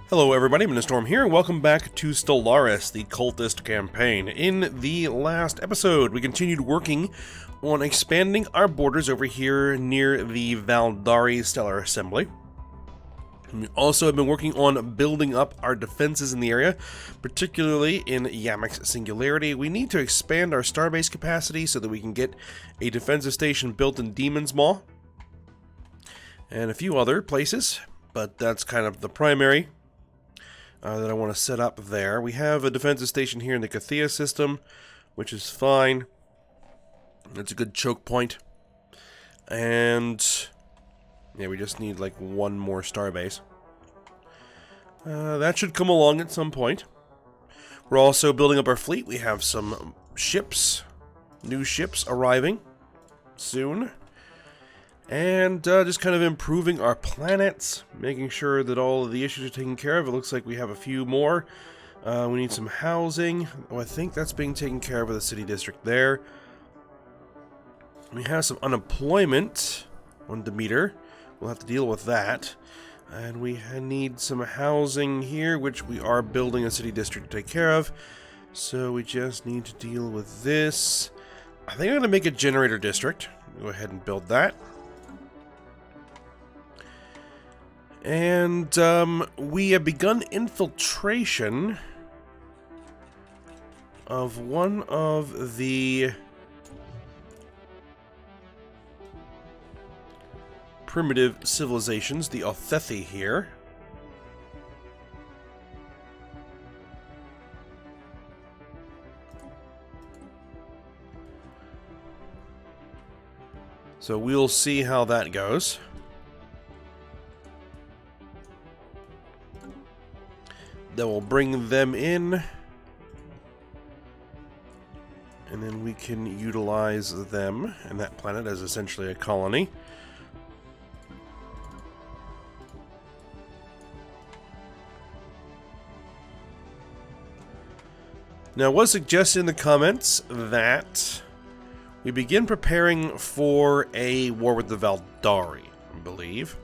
Hello everybody, Storm here, and welcome back to Stellaris, the Cultist campaign. In the last episode, we continued working on expanding our borders over here near the Vhari Stellar Assembly. We also have been working on building up our defenses in the area, particularly in Yamek's Singularity. We need to expand our starbase capacity so that we can get a defensive station built in Demon's Maw, and a few other places, but that's kind of the primary that I want to set up there. We have a defensive station here in the Cathia system, which is fine. It's a good choke point. And yeah, we just need like one more starbase. That should come along at some point. We're also building up our fleet. We have some ships, new ships arriving soon. And just kind of improving our planets, making sure that all of the issues are taken care of. It looks like we have a few more. We need some housing. Oh, I think that's being taken care of with the city district there. We have some unemployment on Demeter. We'll have to deal with that. And we need some housing here, which we are building a city district to take care of. So we just need to deal with this. I think I'm going to make a generator district. Go ahead and build that. And we have begun infiltration of one of the primitive civilizations, the Othethi here. So we'll see how that goes. Then we'll bring them in, and then we can utilize them and that planet as essentially a colony. Now, it was suggested in the comments that we begin preparing for a war with the Vhari, I believe.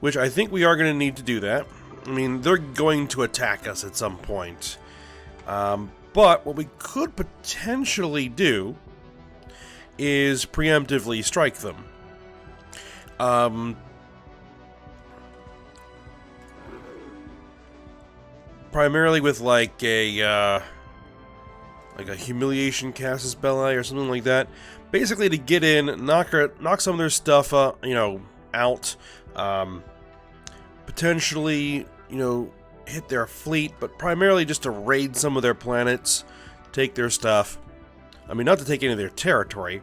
Which I think we are going to need to do that. I mean, they're going to attack us at some point. But what we could potentially do is preemptively strike them. Primarily with like a humiliation casus belli or something like that. Basically to get in, knock some of their stuff out. Potentially, hit their fleet, but primarily just to raid some of their planets, take their stuff. I mean, not to take any of their territory,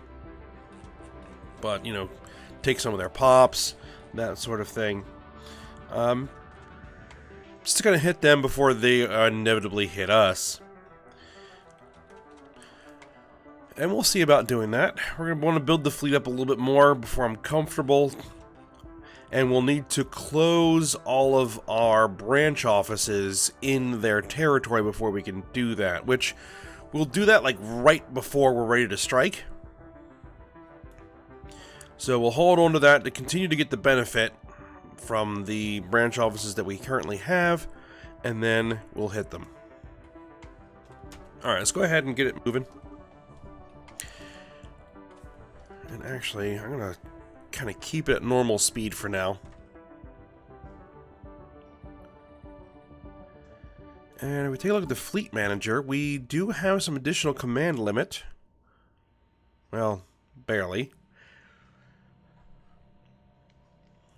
but, take some of their pops, that sort of thing. Just to kind of hit them before they inevitably hit us. And we'll see about doing that. We're going to want to build the fleet up a little bit more before I'm comfortable. And we'll need to close all of our branch offices in their territory before we can do that. Which, we'll do that like right before we're ready to strike. So we'll hold on to that to continue to get the benefit from the branch offices that we currently have. And then we'll hit them. Alright, let's go ahead and get it moving. And actually, I'm going to kind of keep it at normal speed for now. And if we take a look at the fleet manager, we do have some additional command limit. Well, barely.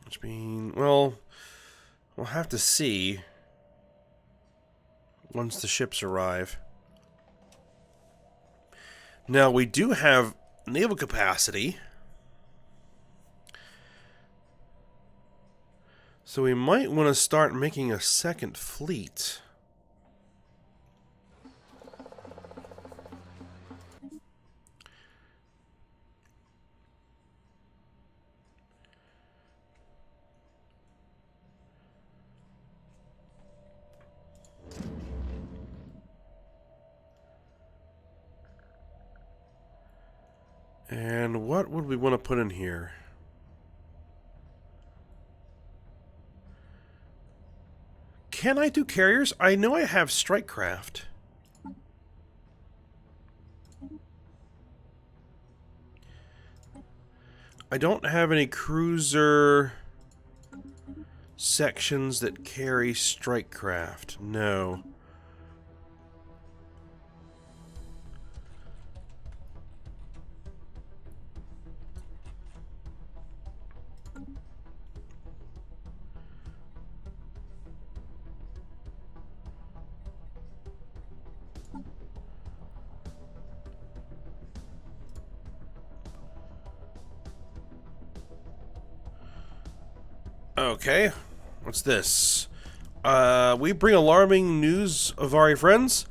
Which means, well, we'll have to see once the ships arrive. Now, we do have naval capacity. So we might want to start making a second fleet. And what would we want to put in here? Can I do carriers? I know I have strike craft. I don't have any cruiser sections that carry strike craft. No. Okay, what's this? We bring alarming news of our friends.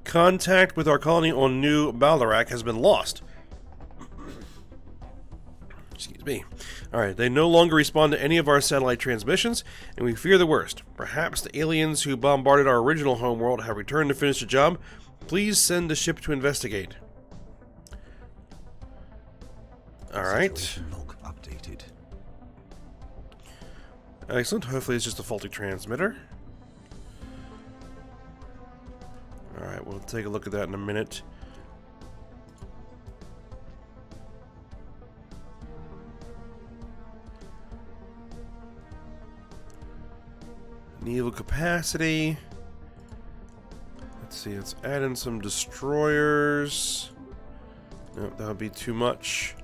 Contact with our colony on New Baldarak has been lost. Excuse me. Alright, they no longer respond to any of our satellite transmissions, and we fear the worst. Perhaps the aliens who bombarded our original homeworld have returned to finish the job. Please send a ship to investigate. Alright. Updated. Excellent. Hopefully it's just a faulty transmitter. Alright, we'll take a look at that in a minute. Naval capacity. Let's see, let's add in some destroyers. Nope, that would be too much.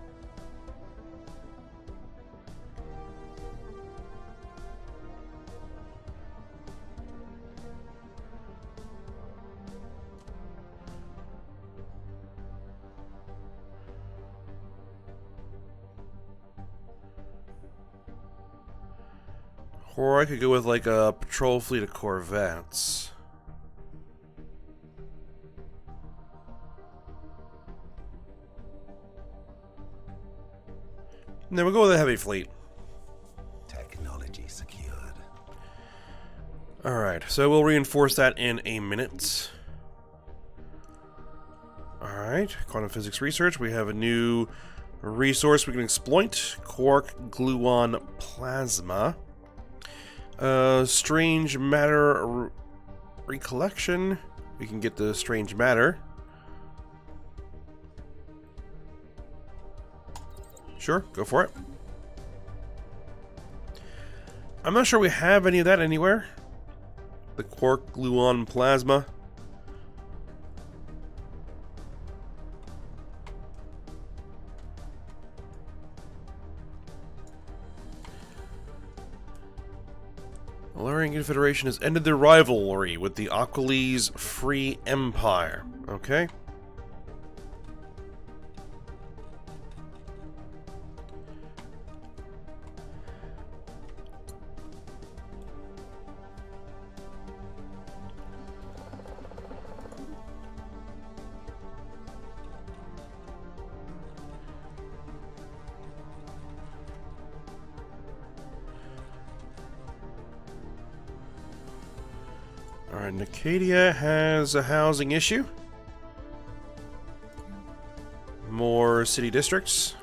Or I could go with like a patrol fleet of corvettes. And then we'll go with a heavy fleet. Technology secured. Alright, so we'll reinforce that in a minute. Alright, quantum physics research. We have a new resource we can exploit. Quark gluon plasma. Strange matter recollection. We can get the strange matter. Sure, go for it. I'm not sure we have any of that anywhere. The quark gluon plasma. Alarian Confederation has ended their rivalry with the Aquilese Free Empire. Okay. Alright, Nicadia has a housing issue. More city districts.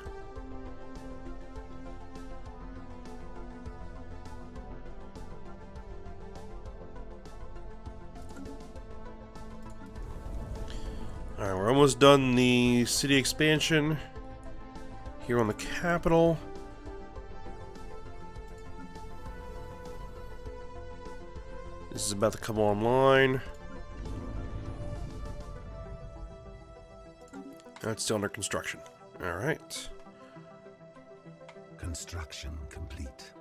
Alright, we're almost done the city expansion here on the capital. This is about to come online. It's still under construction. Alright. Construction complete.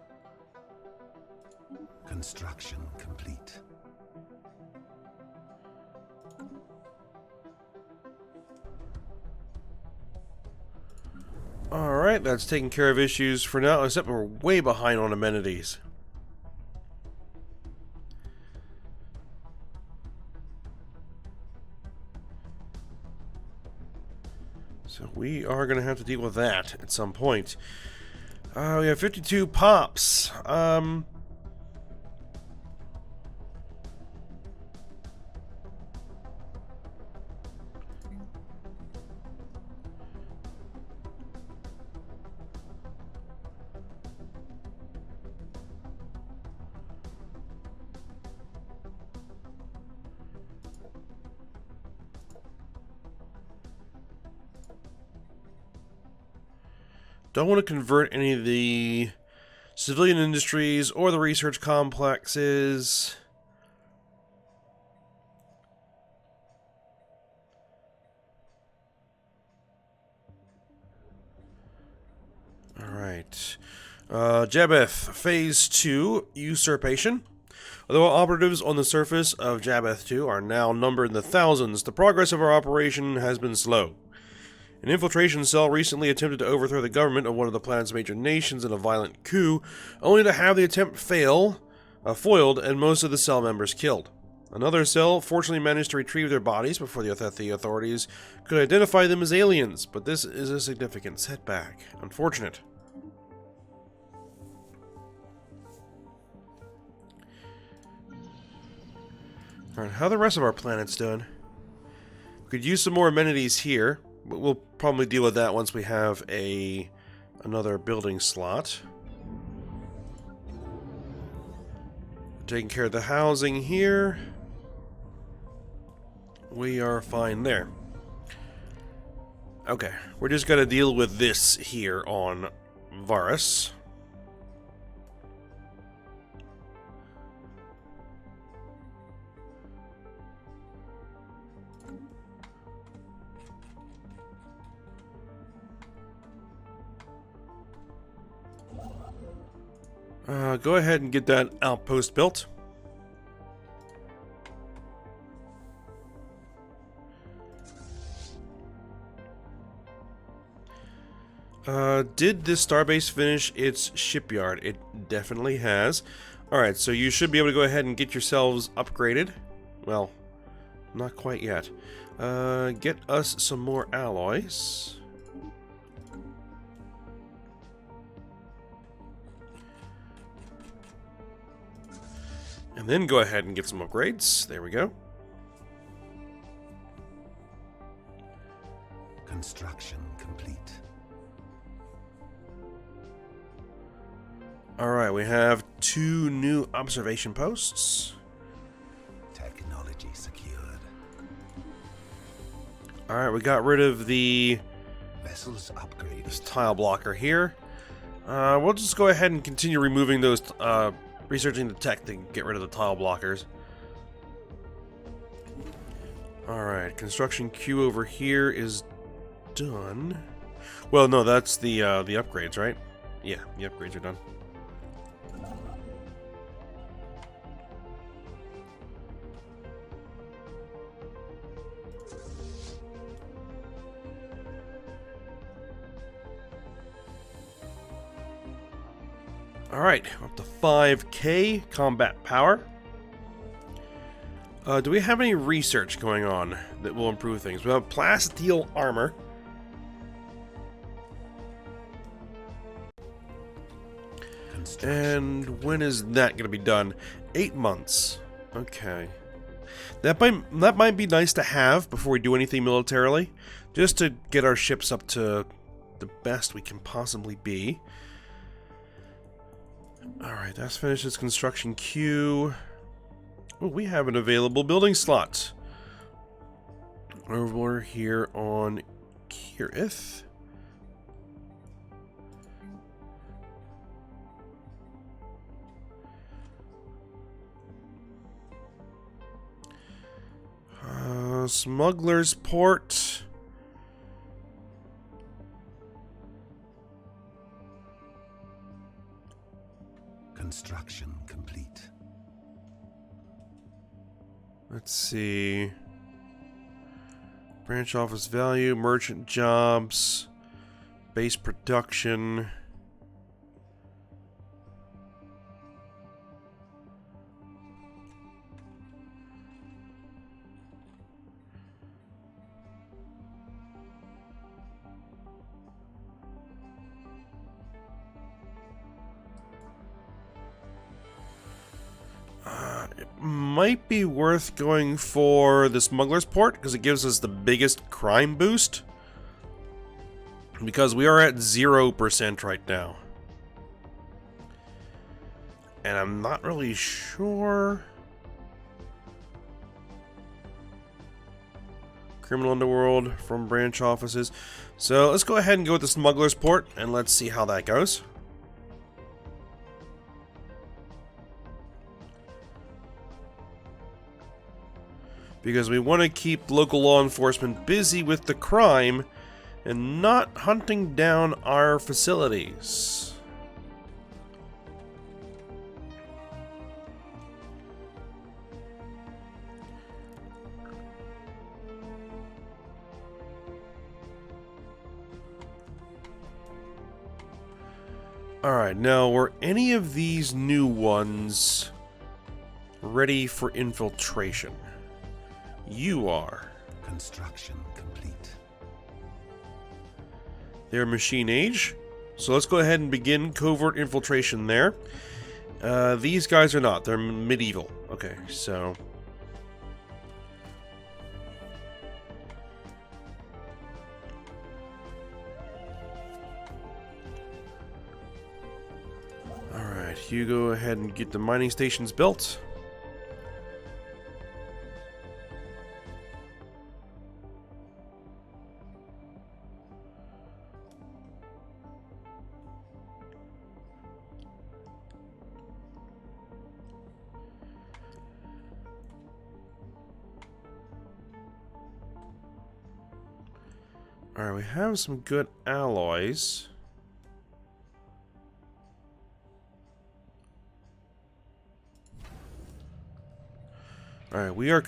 Construction complete. Alright, that's taking care of issues for now, except we're way behind on amenities. So we are going to have to deal with that at some point. We have 52 pops. Don't want to convert any of the civilian industries or the research complexes. Alright. Jabbeth, Phase 2, Usurpation. Although operatives on the surface of Jabbeth 2 are now numbered in the thousands, the progress of our operation has been slow. An infiltration cell recently attempted to overthrow the government of one of the planet's major nations in a violent coup, only to have the attempt foiled, and most of the cell members killed. Another cell fortunately managed to retrieve their bodies before the authorities could identify them as aliens, but this is a significant setback. Unfortunate. Alright, how are the rest of our planets doing? We could use some more amenities here. We'll probably deal with that once we have another building slot. Taking care of the housing here. We are fine there. Okay, we're just gonna deal with this here on Varus. Go ahead and get that outpost built. Did this starbase finish its shipyard? It definitely has. Alright, so you should be able to go ahead and get yourselves upgraded. Well, not quite yet. Get us some more alloys. And then go ahead and get some upgrades. There we go. Construction complete. Alright, we have 2 new observation posts. Technology secured. Alright, we got rid of the Vessels upgraded. this tile blocker here. We'll just go ahead and continue removing those, researching the tech to get rid of the tile blockers. Alright, construction queue over here is done. Well, no, that's the upgrades, right? Yeah, the upgrades are done. Alright, up to 5k combat power. Do we have any research going on that will improve things? We have plasteel armor. And when is that going to be done? 8 months. Okay. That might be nice to have before we do anything militarily. Just to get our ships up to the best we can possibly be. Alright, that's finished its construction queue. Oh, we have an available building slot. Over here on Kirith. Smuggler's Port. Construction complete. Let's see. Branch office value, merchant jobs, base production. It might be worth going for the Smuggler's Port because it gives us the biggest crime boost. Because we are at 0% right now. And I'm not really sure. Criminal underworld from branch offices. So let's go ahead and go with the smuggler's port and let's see how that goes. Because we want to keep local law enforcement busy with the crime and not hunting down our facilities. Alright, now were any of these new ones ready for infiltration? You are. Construction complete. They're machine age, so let's go ahead and begin covert infiltration there. These guys are not. They're medieval. Okay, so... Alright, you go ahead and get the mining stations built. Alright, we have some good alloys. Alright, we are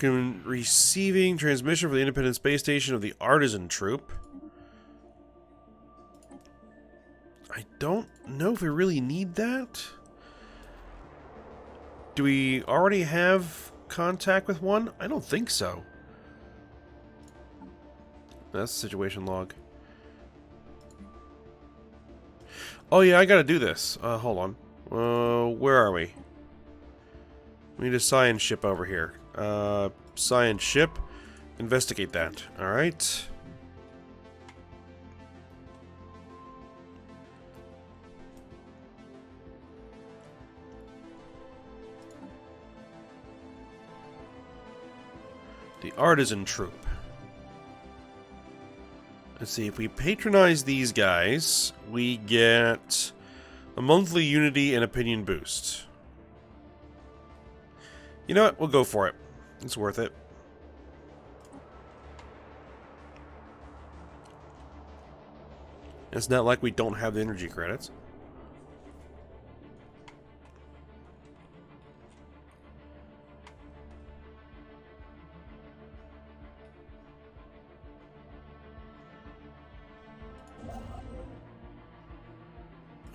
receiving transmission from the Independent Space Station of the Artisan Troop. I don't know if we really need that. Do we already have contact with one? I don't think so. That's the situation log. Oh yeah, I gotta do this. Hold on. Where are we? We need a science ship over here. Science ship. Investigate that. Alright. The Artisan Troop. Let's see, if we patronize these guys, we get a monthly unity and opinion boost. You know what? We'll go for it. It's worth it. It's not like we don't have the energy credits.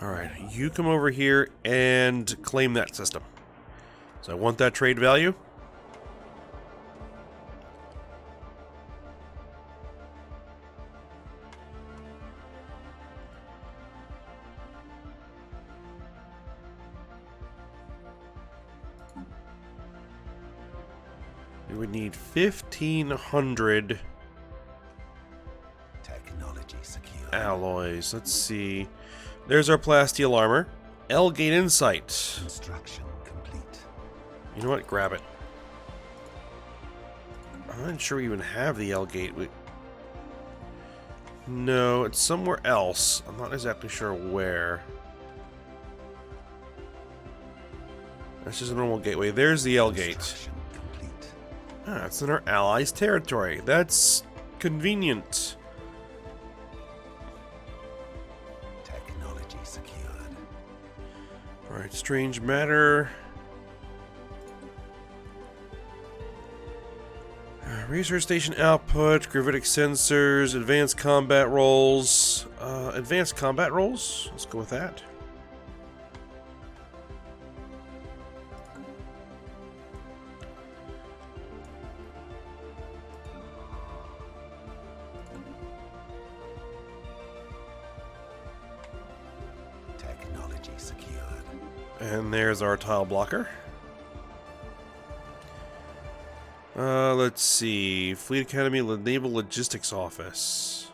Alright, you come over here and claim that system. So I want that trade value. We would need 1,500 Technology secure. alloys. Let's see. There's our plasteel armor. L-Gate Insight. Construction complete. You know what? Grab it. I'm not sure we even have the L-Gate. No, it's somewhere else. I'm not exactly sure where. That's just a normal gateway. There's the L-Gate. Construction complete. Ah, it's in our allies' territory. That's convenient. Technology secured. Alright, strange matter. Research station output, gravitic sensors, advanced combat roles. Advanced combat roles? Let's go with that. Technology secured. And there's our tile blocker. Let's see. Fleet Academy Naval Logistics Office.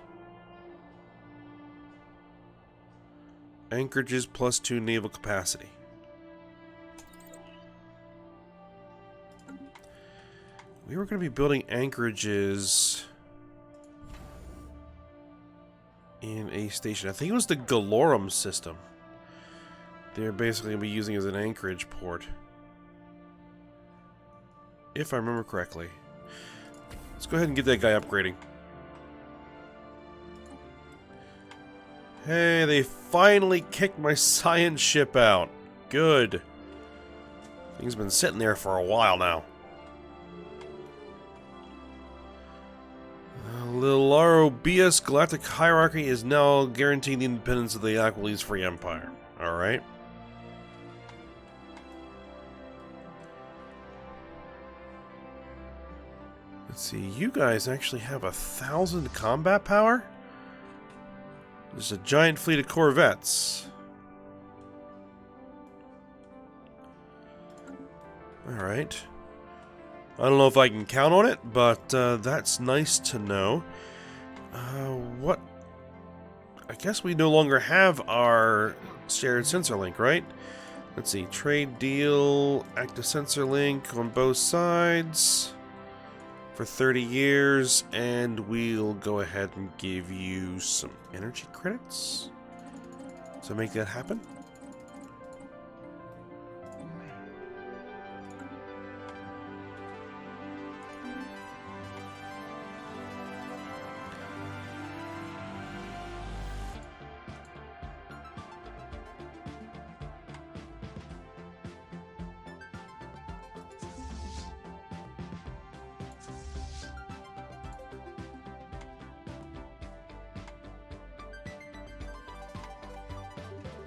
Anchorages +2 naval capacity. We were going to be building anchorages in a station. I think it was the Galorum system. They're basically going to be using as an anchorage port. If I remember correctly. Let's go ahead and get that guy upgrading. Hey, they finally kicked my science ship out. Good. Thing's been sitting there for a while now. Larobius Galactic Hierarchy is now guaranteeing the independence of the Aquilese Free Empire. Alright. Let's see, you guys actually have 1,000 combat power? There's a giant fleet of corvettes. Alright. I don't know if I can count on it, but that's nice to know. What? I guess we no longer have our shared sensor link, right? Let's see. Trade deal, active sensor link on both sides for 30 years, and we'll go ahead and give you some energy credits to make that happen.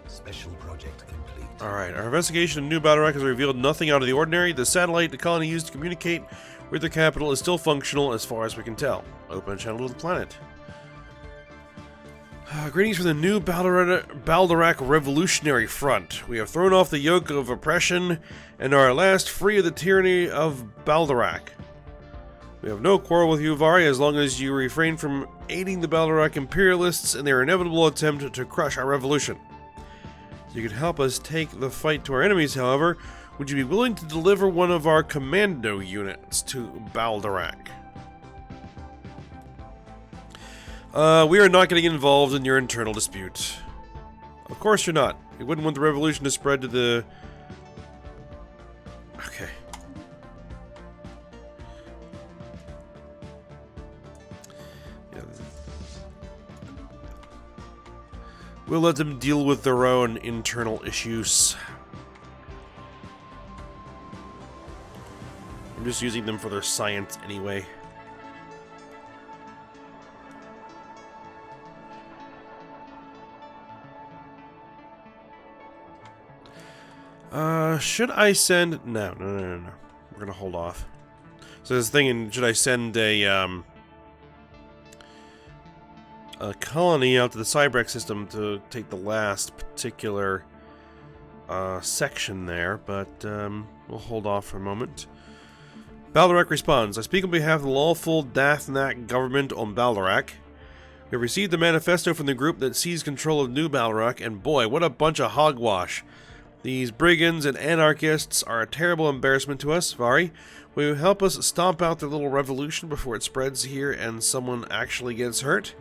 Special project complete. Alright, our investigation of New Battlerock has revealed nothing out of the ordinary. The satellite the colony used to communicate with their capital is still functional as far as we can tell. Open channel to the planet. Greetings from the New Baldorak Revolutionary Front. We have thrown off the yoke of oppression and are at last free of the tyranny of Baldorak. We have no quarrel with you, Vhari, as long as you refrain from aiding the Baldorak imperialists in their inevitable attempt to crush our revolution. You could help us take the fight to our enemies, however. Would you be willing to deliver one of our commando units to Baldorak? We are not getting involved in your internal dispute. Of course you're not. We wouldn't want the revolution to spread to the... Okay. Yeah. We'll let them deal with their own internal issues. I'm just using them for their science anyway. Should I send... No. We're gonna hold off. So I was thinking, should I send a colony out to the Cybrex system to take the last particular section there, but we'll hold off for a moment. Baldorak responds, I speak on behalf of the lawful Dathnak government on Baldorak. We have received the manifesto from the group that seized control of New Baldorak, and boy, what a bunch of hogwash. These brigands and anarchists are a terrible embarrassment to us, Vhari. Will you help us stomp out their little revolution before it spreads here and someone actually gets hurt?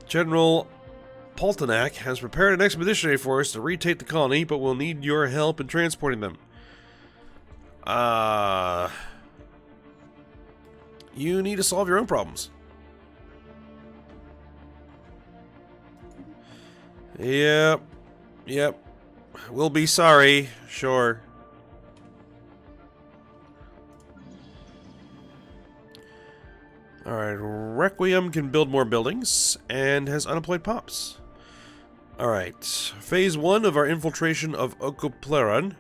General Paltanak has prepared an expeditionary force to retake the colony, but will need your help in transporting them. You need to solve your own problems. Yep. We'll be sorry, sure. Alright, Requiem can build more buildings and has unemployed pops. Alright, phase 1 of our infiltration of Okopleran.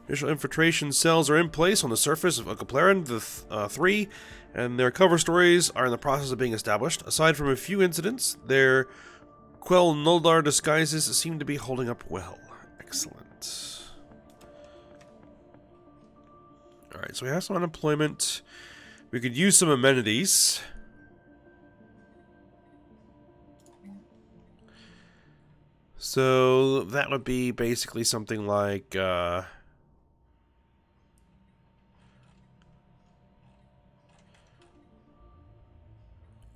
Initial infiltration cells are in place on the surface of Okopleran, the 3, and their cover stories are in the process of being established. Aside from a few incidents, their Quell Noldar disguises seem to be holding up well. Excellent. Alright, so we have some unemployment. We could use some amenities. So that would be basically something like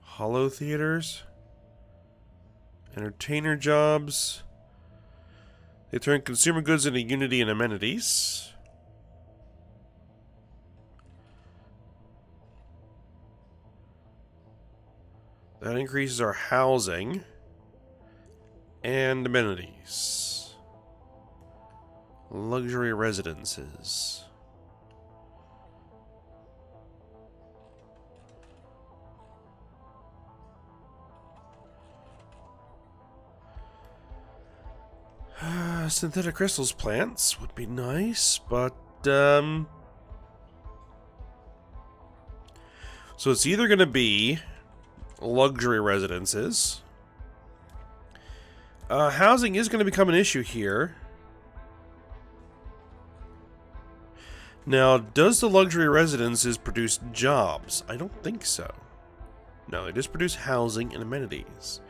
Holo theaters. Entertainer jobs. They turn consumer goods into unity and amenities. That increases our housing and amenities. Luxury residences. Synthetic crystals plants would be nice, but so it's either going to be luxury residences. Housing is going to become an issue here. Now, does the luxury residences produce jobs? I don't think so. No, they just produce housing and amenities.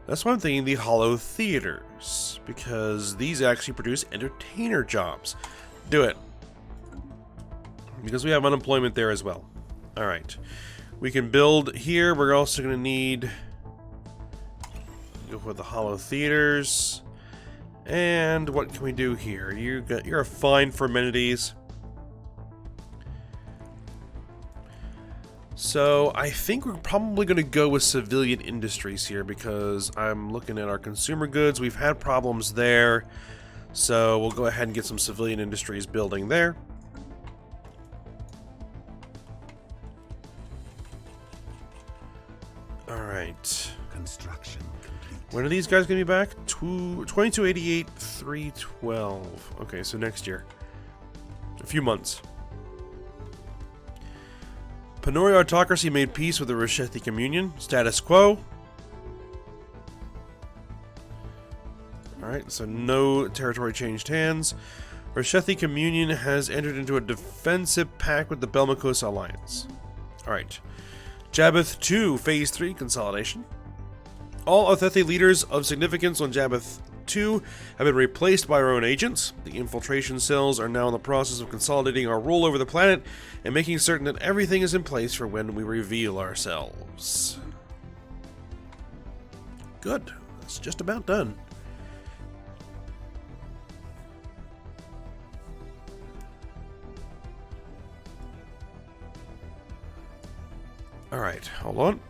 That's why I'm thinking the hollow theaters, because these actually produce entertainer jobs. Do it. Because we have unemployment there as well. Alright. We can build here. We're also going to need... go for the hollow theaters. And what can we do here? You're fine for amenities. So, I think we're probably going to go with civilian industries here because I'm looking at our consumer goods. We've had problems there. So, we'll go ahead and get some civilian industries building there. Alright. Construction complete. When are these guys going to be back? 2288, 312. Okay, so next year. A few months. Panori Autocracy made peace with the Reshethi Communion. Status quo. Alright, so no territory changed hands. Reshethi Communion has entered into a defensive pact with the Belmacos Alliance. Alright. Jabbath 2, Phase 3 consolidation. All Othethi leaders of significance on Jabbath 2 have been replaced by our own agents. The infiltration cells are now in the process of consolidating our rule over the planet and making certain that everything is in place for when we reveal ourselves. Good. That's just about done. Alright, hold on.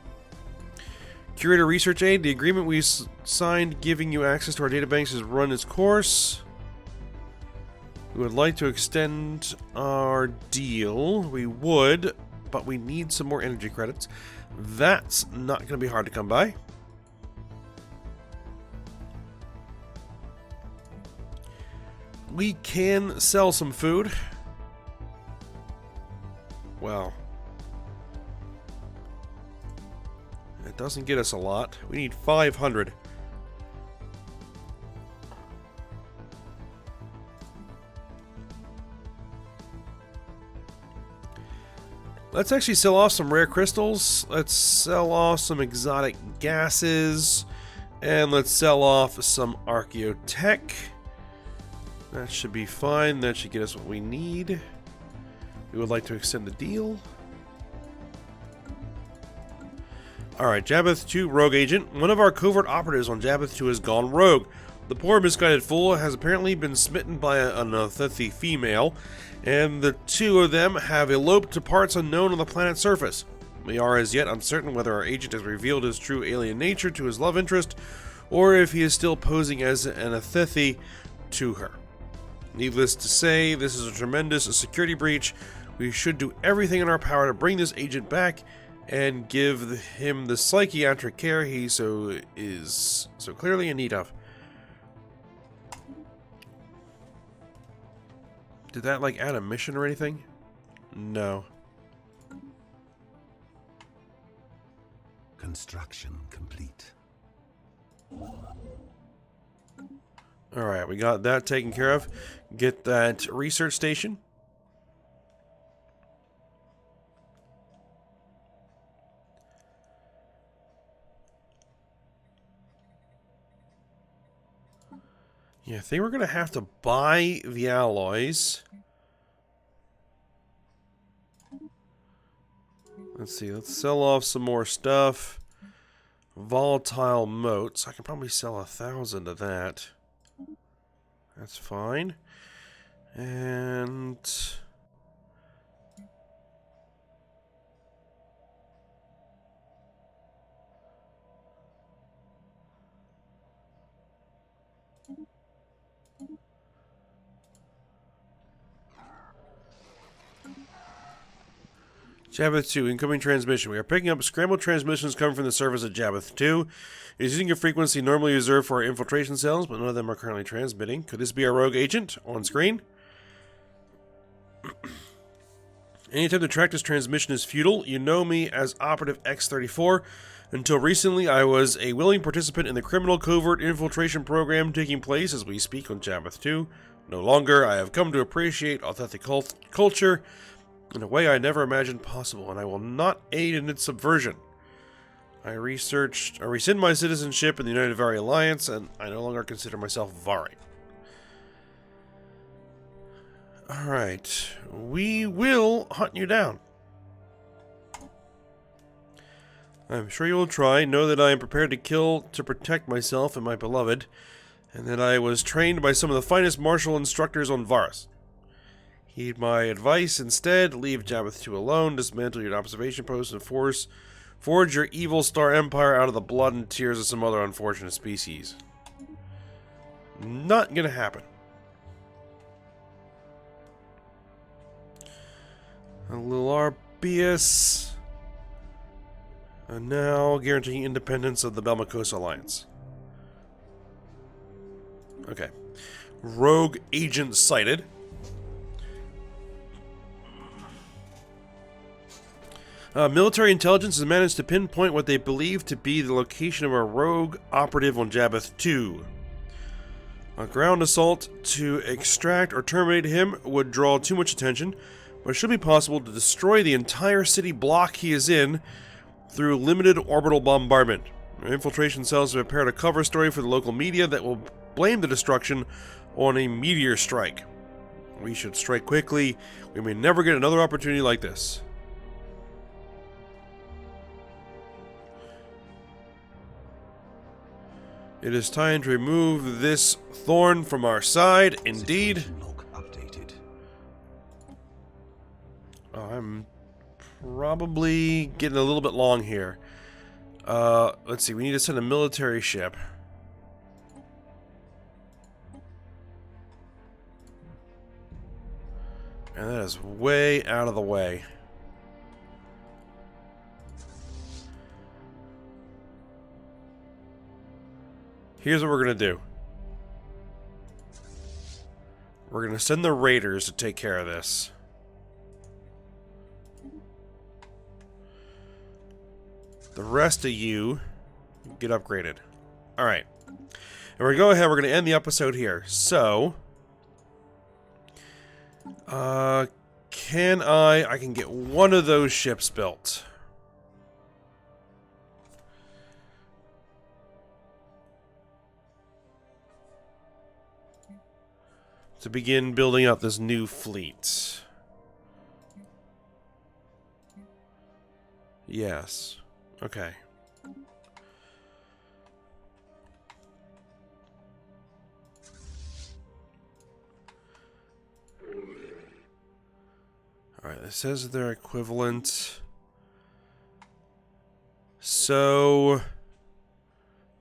Curator Research Aid, the agreement we signed giving you access to our databanks has run its course. We would like to extend our deal. We would, but we need some more energy credits. That's not going to be hard to come by. We can sell some food. Wow. It doesn't get us a lot. We need 500. Let's actually sell off some rare crystals. Let's sell off some exotic gases. And let's sell off some archaeotech. That should be fine. That should get us what we need. We would like to extend the deal. Alright, Jabbath 2 Rogue Agent. One of our covert operatives on Jabbath 2 has gone rogue. The poor misguided fool has apparently been smitten by an Othethi female, and the two of them have eloped to parts unknown on the planet's surface. We are as yet uncertain whether our agent has revealed his true alien nature to his love interest, or if he is still posing as an Othethi to her. Needless to say, this is a tremendous security breach. We should do everything in our power to bring this agent back and give him the psychiatric care he is so clearly in need of. Did that like add a mission or anything? No. Construction complete. Alright, we got that taken care of. Get that research station. Yeah, I think we're going to have to buy the alloys. Let's see, let's sell off some more stuff. volatile motes. I can probably sell 1,000 of that. That's fine. And Jabbeth 2, incoming transmission. We are picking up scrambled transmissions coming from the surface of Jabbeth 2. It is using a frequency normally reserved for our infiltration cells, but none of them are currently transmitting. Could this be a rogue agent on screen? Any attempt to track this transmission is futile. You know me as Operative X-34. Until recently, I was a willing participant in the criminal covert infiltration program taking place as we speak on Jabbeth 2. No longer, I have come to appreciate authentic culture in a way I never imagined possible, and I will not aid in its subversion. I rescind my citizenship in the United Vhari Alliance, and I no longer consider myself Vhari. Alright, we will hunt you down. I'm sure you will try. Know that I am prepared to kill to protect myself and my beloved, and that I was trained by some of the finest martial instructors on Varus. Heed my advice instead, leave Jabbeth 2 alone, dismantle your observation post, and forge your evil star empire out of the blood and tears of some other unfortunate species. Not gonna happen. A little Arbius. And now guaranteeing independence of the Belmacos Alliance. Okay. Rogue agent sighted. Military intelligence has managed to pinpoint what they believe to be the location of a rogue operative on Jabbeth 2. A ground assault to extract or terminate him would draw too much attention, but it should be possible to destroy the entire city block he is in through limited orbital bombardment. Our infiltration cells have prepared a cover story for the local media that will blame the destruction on a meteor strike. We should strike quickly. We may never get another opportunity like this. It is time to remove this thorn from our side, indeed. Oh, I'm probably getting a little bit long here. Let's see, we need to send a military ship. And that is way out of the way. Here's what we're going to do. We're going to send the raiders to take care of this. The rest of you get upgraded. Alright. And we're going to go ahead, we're going to end the episode here. So, I can get one of those ships built. To begin building out this new fleet. Yes. Okay. Alright, this says they're equivalent. So,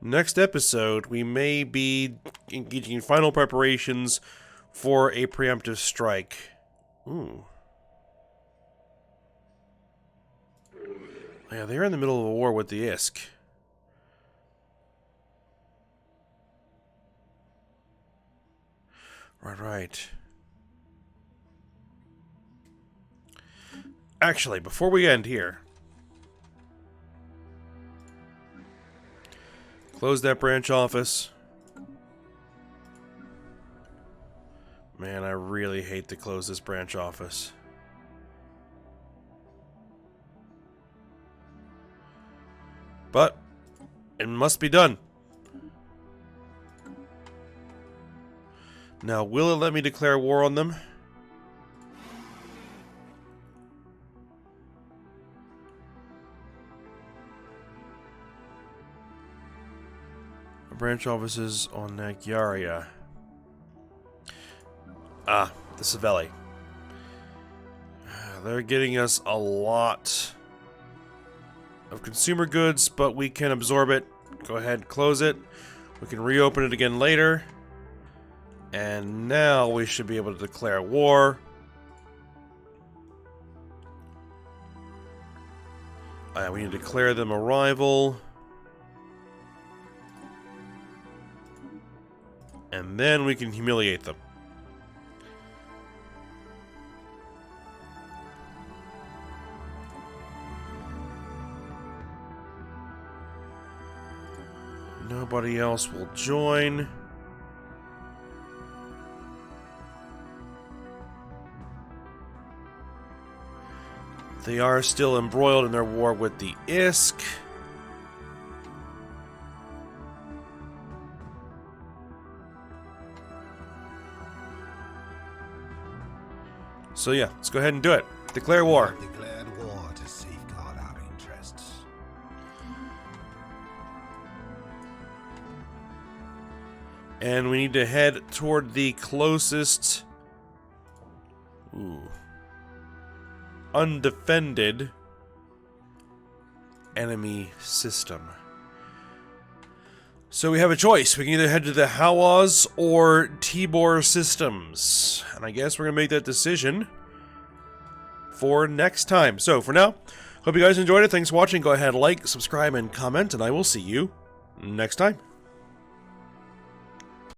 next episode, we may be engaging in final preparations for a preemptive strike. Ooh. Yeah, they're in the middle of a war with the ISK. Right. Actually, before we end here, close that branch office. Man, I really hate to close this branch office. But it must be done. Now, will it let me declare war on them? Branch offices on Nagyaria. Ah, the Savelli. They're getting us a lot of consumer goods, but we can absorb it. Go ahead, close it. We can reopen it again later. And now we should be able to declare war. We need to declare them a rival. And then we can humiliate them. Nobody else will join. They are still embroiled in their war with the ISK. So yeah, let's go ahead and do it. Declare war. Declared war to safeguard our interests. And we need to head toward the closest undefended enemy system. So we have a choice. We can either head to the Hawas or Tibor systems. And I guess we're going to make that decision for next time. So for now, hope you guys enjoyed it. Thanks for watching. Go ahead, like, subscribe, and comment, and I will see you next time.